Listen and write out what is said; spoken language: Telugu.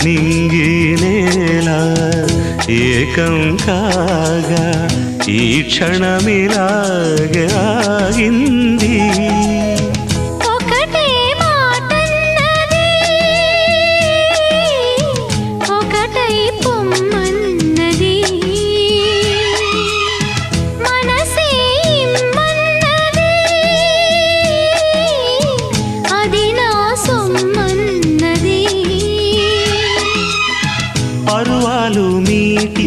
నింగి నేల ఏకం కాగా ఈ క్షణమిలాగే ఆగింది. ఒకటే మాటన్నది, ఒకటై పొమ్మన్నది, మనసే ఇమ్మన్నది, అది నా సొమ్మన్నది. పరువాలు మీటి